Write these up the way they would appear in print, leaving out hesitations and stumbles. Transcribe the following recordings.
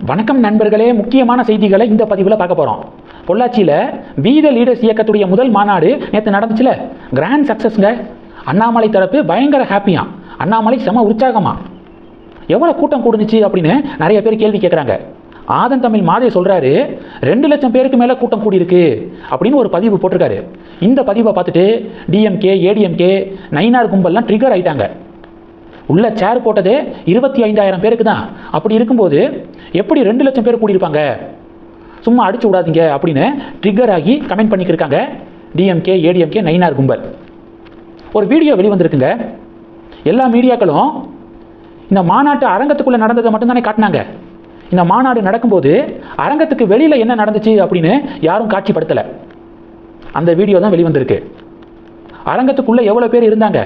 வணக்கம் நண்பர்களே, முக்கியமான செய்திகளை இந்த பதிவில் பார்க்க போகிறோம். பொள்ளாச்சியில் வி த லீடர்ஸ் இயக்கத்துடைய முதல் மாநாடு நேற்று நடந்துச்சுல, கிராண்ட் சக்ஸஸ்ங்க. அண்ணாமலை தரப்பு பயங்கர ஹாப்பியா, அண்ணாமலை செம உற்சாகமா. எவ்வளோ கூட்டம் கூடுனுச்சு அப்படின்னு நிறைய பேர் கேள்வி கேட்குறாங்க. ஆதன் தமிழ் மாதே சொல்கிறாரு, 2 லட்சம் பேருக்கு மேலே கூட்டம் கூடியிருக்கு அப்படின்னு ஒரு பதிவு போட்டிருக்காரு. இந்த பதிவை பார்த்துட்டு டிஎம்கே, ஏடிஎம்கே, நயினார் கும்பல்லாம் ட்ரிகர் ஆகிட்டாங்க. உள்ள சேர் போட்டதே 25,000 பேருக்கு தான். அப்படி இருக்கும்போது எப்படி 2 லட்சம் பேர் கூடியிருப்பாங்க? சும்மா அடிச்சு விடாதீங்க அப்படின்னு ட்ரிகர் ஆகி கமெண்ட் பண்ணிக்கிருக்காங்க டிஎம்கே, ஏடிஎம்கே, நயினார் கும்பல். ஒரு வீடியோ வெளிவந்திருக்குங்க. எல்லா மீடியாக்களும் இந்த மாநாட்டு அரங்கத்துக்குள்ளே நடந்ததை மட்டும்தானே காட்டினாங்க. இந்த மாநாடு நடக்கும்போது அரங்கத்துக்கு வெளியில் என்ன நடந்துச்சு அப்படின்னு யாரும் காட்சிப்படுத்தலை. அந்த வீடியோ தான் வெளிவந்திருக்கு. அரங்கத்துக்குள்ளே எவ்வளோ பேர் இருந்தாங்க,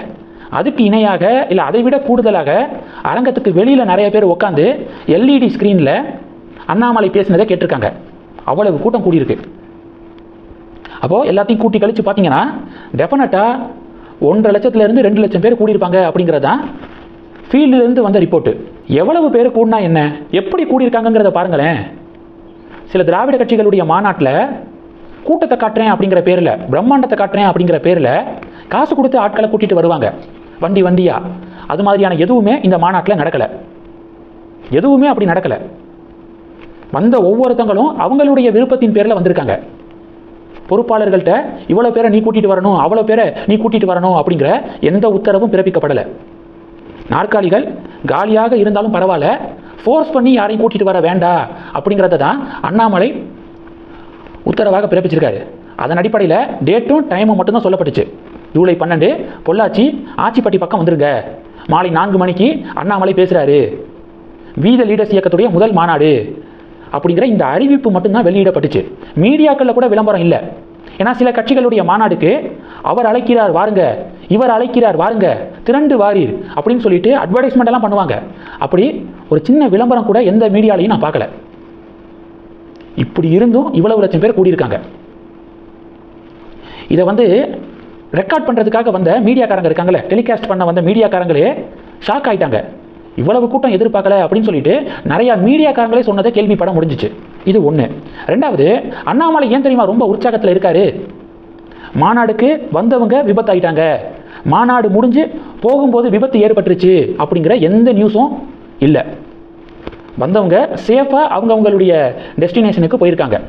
அதுக்கு இணையாக இல்லை அதை விட கூடுதலாக அரங்கத்துக்கு வெளியில் நிறைய பேர் உட்காந்து எல்இடி ஸ்க்ரீனில் அண்ணாமலை பேசினதை கேட்டிருக்காங்க. அவ்வளவு கூட்டம் கூடியிருக்கு. அப்போது எல்லாத்தையும் கூட்டி கழித்து பார்த்தீங்கன்னா டெஃபினட்டாக 1.5 லட்சத்துலேருந்து 2 லட்சம் பேர் கூடியிருப்பாங்க அப்படிங்கிறது தான் ஃபீல்டிலேருந்து வந்த ரிப்போர்ட்டு. எவ்வளவு பேர் கூடினா என்ன, எப்படி கூடியிருக்காங்கிறத பாருங்களேன். சில திராவிட கட்சிகளுடைய மாநாட்டில் கூட்டத்தை காட்டுறேன் அப்படிங்கிற பேரில், பிரம்மாண்டத்தை காட்டுறேன் அப்படிங்கிற பேரில் காசு கொடுத்து ஆட்களை கூட்டிகிட்டு வருவாங்க வண்டியா. அது மாதிரியான எதுவுமே இந்த மாநாட்டில் நடக்கலை. எதுவுமே அப்படி நடக்கலை. வந்த ஒவ்வொருத்தங்களும் அவங்களுடைய விருப்பத்தின் பேரில் வந்திருக்காங்க. பொறுப்பாளர்கள்ட்ட இவ்வளோ பேரை நீ கூட்டிகிட்டு வரணும், அவ்வளோ பேரை நீ கூட்டிகிட்டு வரணும் அப்படிங்கிற எந்த உத்தரவும் பிறப்பிக்கப்படலை. நாற்காலிகள் காலியாக இருந்தாலும் பரவாயில்ல, ஃபோர்ஸ் பண்ணி யாரையும் கூட்டிகிட்டு வர வேண்டாம் அப்படிங்கிறத தான் அண்ணாமலை உத்தரவாக பிறப்பிச்சிருக்காரு. அதன் அடிப்படையில் டேட்டும் டைமும் மட்டும்தான் சொல்லப்பட்டுச்சு. ஜூலை 12 பொள்ளாச்சி ஆச்சிப்பட்டி பக்கம் வந்துருங்க, மாலை 4 மணிக்கு அண்ணாமலை பேசுகிறாரு, வி த லீடர்ஸ் இயக்கத்துடைய முதல் மாநாடு அப்படிங்கிற இந்த அறிவிப்பு மட்டும்தான் வெளியிடப்பட்டுச்சு. மீடியாக்களில் கூட விளம்பரம் இல்லை. ஏன்னா சில கட்சிகளுடைய மாநாடுக்கு அவர் அழைக்கிறார் வாருங்க, இவர் அழைக்கிறார் வாருங்க, திரண்டு வாரீர் அப்படின்னு சொல்லிட்டு அட்வர்டைஸ்மெண்ட் எல்லாம் பண்ணுவாங்க. அப்படி ஒரு சின்ன விளம்பரம் கூட எந்த மீடியாலையும் நான் பார்க்கல. இப்படி இருந்தும் இவ்வளவு லட்சம் பேர் கூடியிருக்காங்க. இதை ரெக்கார்ட் பண்ணுறதுக்காக வந்த மீடியாக்காரங்க இருக்காங்களே, டெலிகாஸ்ட் பண்ண வந்த மீடியாக்காரங்களே ஷாக் ஆகிட்டாங்க. இவ்வளவு கூட்டம் எதிர்பார்க்கல அப்படின்னு சொல்லிட்டு நிறையா மீடியாக்காரங்களே சொன்னதை கேள்விப்பட முடிஞ்சிச்சு. இது ஒன்று. ரெண்டாவது, அண்ணாமலை ஏன் தெரியுமா ரொம்ப உற்சாகத்தில் இருக்காரு? மாநாடுக்கு வந்தவங்க விபத்தாயிட்டாங்க, மாநாடு முடிஞ்சு போகும்போது விபத்து ஏற்பட்டுருச்சு அப்படிங்கிற எந்த நியூஸும் இல்லை. வந்தவங்க சேஃபாக அவங்களுடைய டெஸ்டினேஷனுக்கு போயிருக்காங்க.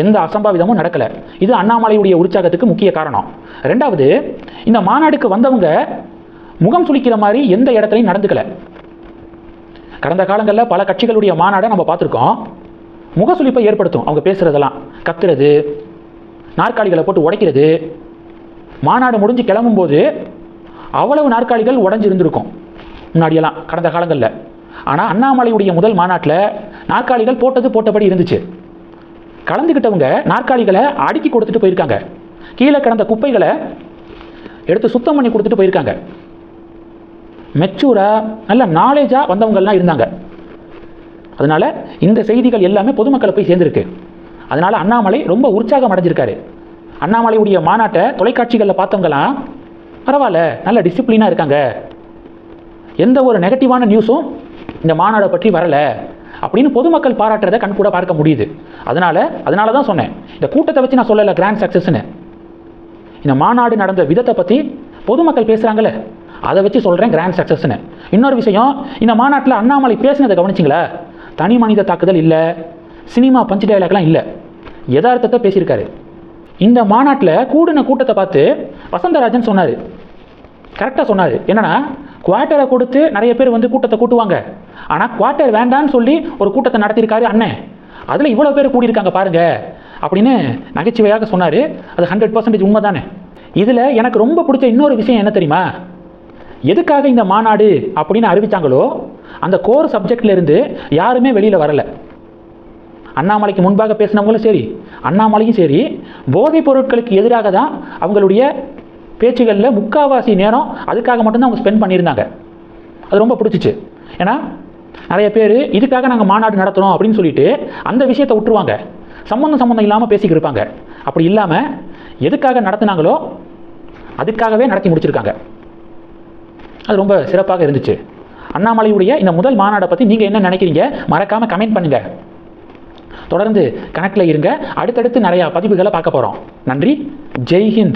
எந்த அசம்பாவிதமும் நடக்கலை. இது அண்ணாமலையுடைய உற்சாகத்துக்கு முக்கிய காரணம். ரெண்டாவது, இந்த மாநாடுக்கு வந்தவங்க முகம் சுளிக்கிற மாதிரி எந்த இடத்துலையும் நடந்துக்கலை. கடந்த காலங்களில் பல கட்சிகளுடைய மாநாடை நம்ம பார்த்துருக்கோம். முகசுளிப்பை ஏற்படுத்தும் அவங்க பேசுகிறதெல்லாம், கத்துறது, நாற்காலிகளை போட்டு உடைக்கிறது. மாநாடு முடிஞ்சு கிளம்பும்போது அவ்வளவு நாற்காலிகள் உடஞ்சிருந்திருக்கும் முன்னாடியெல்லாம் கடந்த காலங்களில். ஆனால் அண்ணாமலையுடைய முதல் மாநாட்டில் நாற்காலிகள் போட்டபடி இருந்துச்சு. கலந்துக்கிட்டவங்க நாற்காலிகளை அடுக்கி கொடுத்துட்டு போயிருக்காங்க. கீழே கிடந்த குப்பைகளை எடுத்து சுத்தம் பண்ணி கொடுத்துட்டு போயிருக்காங்க. மெச்சூராக நல்ல நாலேஜாக வந்தவங்கள்லாம் இருந்தாங்க. அதனால் இந்த செய்திகள் எல்லாமே பொதுமக்களை போய் சேர்ந்துருக்கு. அதனால் அண்ணாமலை ரொம்ப உற்சாகம் அடைஞ்சிருக்காரு. அண்ணாமலையுடைய மாநாட்டை தொலைக்காட்சிகளில் பார்த்தவங்களாம் பரவாயில்ல, நல்ல டிசிப்ளினாக இருக்காங்க, எந்த ஒரு நெகட்டிவான நியூஸும் இந்த மாநாடை பற்றி வரலை அப்படின்னு பொதுமக்கள் பாராட்டுறதை கண் கூட பார்க்க முடியுது. அதனால தான் சொன்னேன், இந்த கூட்டத்தை வச்சு நான் சொல்லலை கிராண்ட் சக்ஸஸ்ன்னு. இந்த மாநாடு நடந்த விதத்தை பற்றி பொதுமக்கள் பேசுகிறாங்களே, அதை வச்சு சொல்கிறேன் கிராண்ட் சக்ஸஸ்ன்னு. இன்னொரு விஷயம், இந்த மாநாட்டில் அண்ணாமலை பேசினதை கவனிச்சிங்களா? தனி மனித தாக்குதல் இல்லை, சினிமா பஞ்ச் டயலாக்லாம் இல்லை, யதார்த்தத்தை பேசியிருக்காரு. இந்த மாநாட்டில் கூடின கூட்டத்தை பார்த்து வசந்தராஜன் சொன்னார், கரெக்டாக சொன்னார். என்னன்னா, குவார்ட்டரை கொடுத்து நிறைய பேர் கூட்டத்தை கூட்டுவாங்க, ஆனால் குவார்ட்டர் வேண்டான்னு சொல்லி ஒரு கூட்டத்தை நடத்தியிருக்காரு அண்ணன், அதில் இவ்வளோ பேர் கூடியிருக்காங்க பாருங்க அப்படின்னு நகைச்சுவையாக சொன்னார். அது 100% உண்மை தானே. இதில் எனக்கு ரொம்ப பிடிச்ச இன்னொரு விஷயம் என்ன தெரியுமா? எதுக்காக இந்த மாநாடு அப்படின்னு அறிவித்தாங்களோ அந்த கோர் சப்ஜெக்ட்லேருந்து யாருமே வெளியில் வரலை. அண்ணாமலைக்கு முன்பாக பேசினவங்களும் சரி, அண்ணாமலையும் சரி, போதைப் பொருட்களுக்கு எதிராக தான் அவங்களுடைய பேச்சுகளில் முக்கால்வாசி நேரம் அதுக்காக மட்டும்தான் அவங்க ஸ்பெண்ட் பண்ணியிருந்தாங்க. அது ரொம்ப பிடிச்சிச்சு. ஏன்னா நிறைய பேர் இதுக்காக நாங்கள் மாநாடு நடத்துகிறோம் அப்படின்னு சொல்லிட்டு அந்த விஷயத்தை விட்டுருவாங்க, சம்மந்தம் இல்லாமல் பேசிக்கிட்டு இருப்பாங்க. அப்படி இல்லாமல் எதுக்காக நடத்துனாங்களோ அதுக்காகவே நடத்தி முடிச்சிருக்காங்க. அது ரொம்ப சிறப்பாக இருந்துச்சு. அண்ணாமலையுடைய இந்த முதல் மாநாடை பற்றி நீங்கள் என்ன நினைக்கிறீங்க? மறக்காமல் கமெண்ட் பண்ணுங்கள். தொடர்ந்து கணக்கில் இருங்க. அடுத்தடுத்து நிறையா பதிவுகளை பார்க்க போகிறோம். நன்றி. ஜெய் ஹிந்த்.